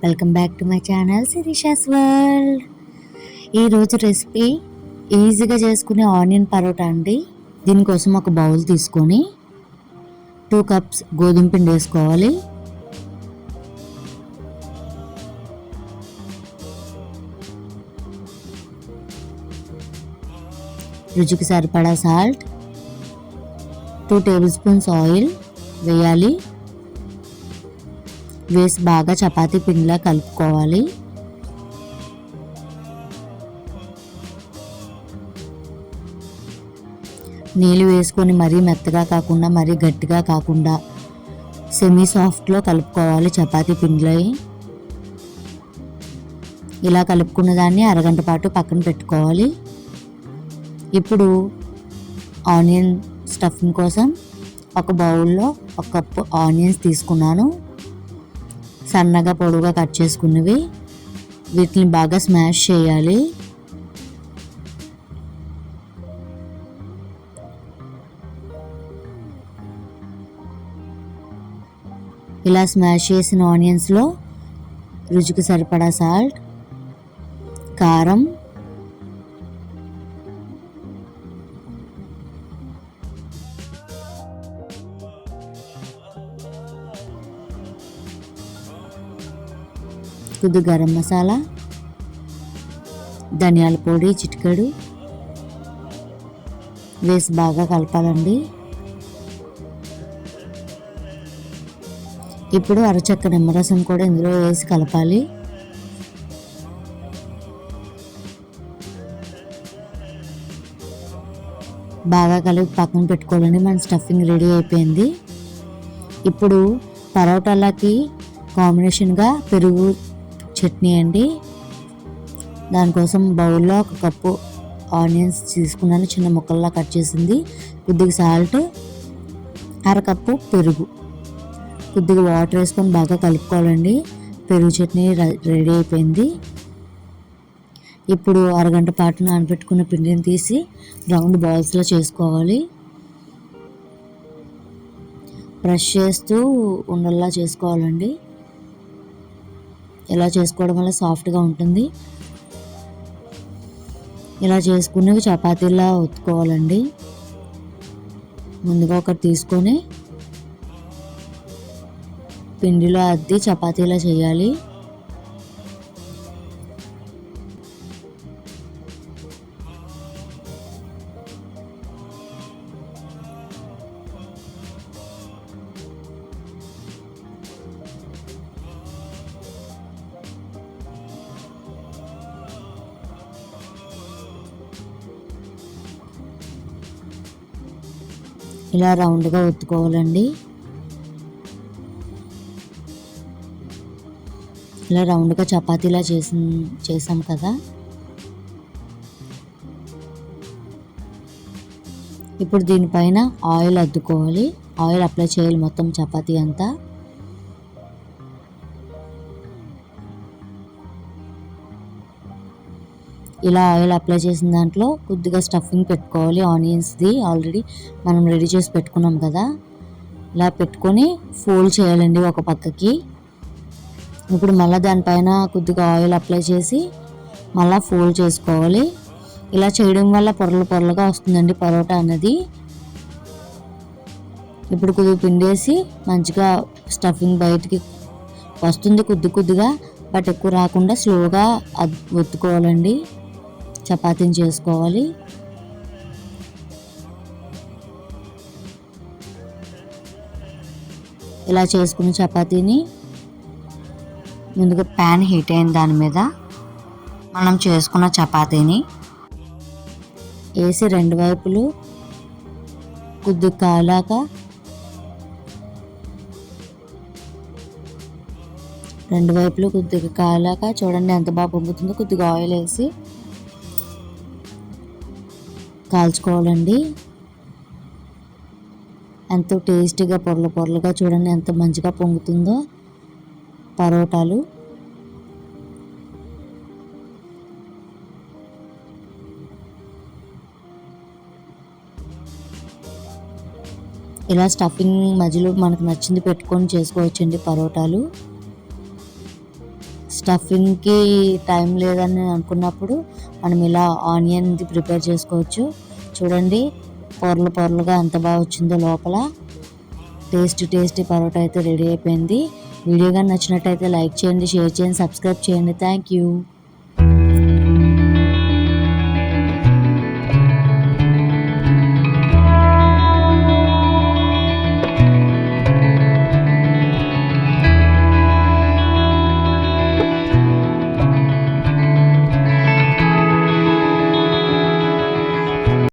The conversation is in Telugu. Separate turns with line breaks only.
Welcome back to my channel Sirisha's world. ఈరోజు రెసిపీ ఈజీగా చేసుకునే ఆనియన్ పరోటా అండి. దీనికోసం ఒక బౌల్ తీసుకొని 2 కప్స్ గోధుమ పిండి వేసుకోవాలి. రుచికి సరిపడా సాల్ట్, 2 టేబుల్ స్పూన్స్ ఆయిల్ వేయాలి. వేసి బాగా చపాతీ పిండిలా కలుపుకోవాలి. నీళ్ళు వేసుకొని మరీ మెత్తగా కాకుండా మరీ గట్టిగా కాకుండా సెమీ సాఫ్ట్లో కలుపుకోవాలి చపాతీ పిండిలో. ఇలా కలుపుకున్న దాన్ని అరగంట పాటు పక్కన పెట్టుకోవాలి. ఇప్పుడు ఆనియన్ స్టఫింగ్ కోసం ఒక బౌల్లో 1 కప్పు ఆనియన్స్ తీసుకున్నాను. సన్నగా పొడవుగా కట్ చేసుకున్నవి. వీటిని బాగా స్మాష్ చేయాలి. ఇలా స్మాష్ చేసిన ఆనియన్స్లో రుచికి సరిపడా సాల్ట్, కారం, కొద్ది గరం మసాలా, ధనియాల పొడి చిటికెడు వేసి బాగా కలపాలండి. ఇప్పుడు అరచక్క నిమ్మరసం కూడా ఇందులో వేసి కలపాలి. బాగా కలిపి పక్కన పెట్టుకోవాలండి. మన స్టఫింగ్ రెడీ అయిపోయింది. ఇప్పుడు పరోటాలకి కాంబినేషన్గా పెరుగు చట్నీ అండి. దానికోసం బౌల్లో 1 కప్పు ఆనియన్స్ తీసుకున్నాను, చిన్న ముక్కల్లా కట్ చేసింది. కొద్దిగా సాల్ట్, 1/2 కప్పు పెరుగు, కొద్దిగా వాటర్ వేసుకొని బాగా కలుపుకోవాలండి. పెరుగు చట్నీ రెడీ అయిపోయింది. ఇప్పుడు అరగంట పాటు నానబెట్టుకున్న పిండిని తీసి రౌండ్ బాల్స్లో చేసుకోవాలి. బ్రష్ చేస్తూ ఉండల్లా చేసుకోవాలండి. ఇలా చేసుకోవడం వల్ల సాఫ్ట్గా ఉంటుంది. ఇలా చేసుకున్నవి చపాతీలా ఒత్తుకోవాలండి. ముందుగా ఒకటి తీసుకొని పిండిలో అద్ది చపాతీలా చేయాలి. ఇలా రౌండ్గా ఒత్తుకోవాలండి. ఇలా రౌండ్గా చపాతీలా చేసాం కదా. ఇప్పుడు దీనిపైన ఆయిల్ అద్దుకోవాలి. ఆయిల్ అప్లై చేయాలి మొత్తం చపాతీ అంతా. ఇలా ఆయిల్ అప్లై చేసిన దాంట్లో కొద్దిగా స్టఫింగ్ పెట్టుకోవాలి. ఆనియన్స్ది ఆల్రెడీ మనం రెడీ చేసి పెట్టుకున్నాం కదా. ఇలా పెట్టుకొని ఫోల్డ్ చేయాలండి ఒక పక్కకి. ఇప్పుడు మళ్ళీ దానిపైన కొద్దిగా ఆయిల్ అప్లై చేసి మళ్ళీ ఫోల్డ్ చేసుకోవాలి. ఇలా చేయడం వల్ల పొరలు పొరలుగా వస్తుందండి పరోటా అన్నది. ఇప్పుడు కొద్దిగా పిండేసి మంచిగా స్టఫింగ్ బయటికి వస్తుంది కొద్దిగా, బట్ ఎక్కువ రాకుండా స్లోగా ఒత్తుకోవాలండి. చపాతీని చేసుకోవాలి. ఇలా చేసుకున్న చపాతీని ముందుగా ప్యాన్ హీట్ అయిన దాని మీద మనం చేసుకున్న చపాతీని వేసి 2 వైపులు కొద్దిగా కాలాక చూడండి ఎంత బాగా పొంగుతుందో. కొద్దిగా ఆయిల్ వేసి కాల్చుకోవాలండి. ఎంతో టేస్టీగా పొరలుగా చూడండి ఎంత మంచిగా పొంగుతుందో పరోటాలు. ఇలా స్టఫింగ్ మధ్యలో మనకు నచ్చింది పెట్టుకొని చేసుకోవచ్చండి పరోటాలు. స్టఫింగ్కి టైం లేదని అనుకున్నప్పుడు మనం ఇలా ఆనియన్ది ప్రిపేర్ చేసుకోవచ్చు. చూడండి పొరలు పొరలుగా ఎంత బాగా వచ్చిందో లోపల. టేస్టీ పరోటా అయితే రెడీ అయిపోయింది. వీడియో కానీ నచ్చినట్టయితే లైక్ చేయండి, షేర్ చేయండి, సబ్స్క్రైబ్ చేయండి. Thank you.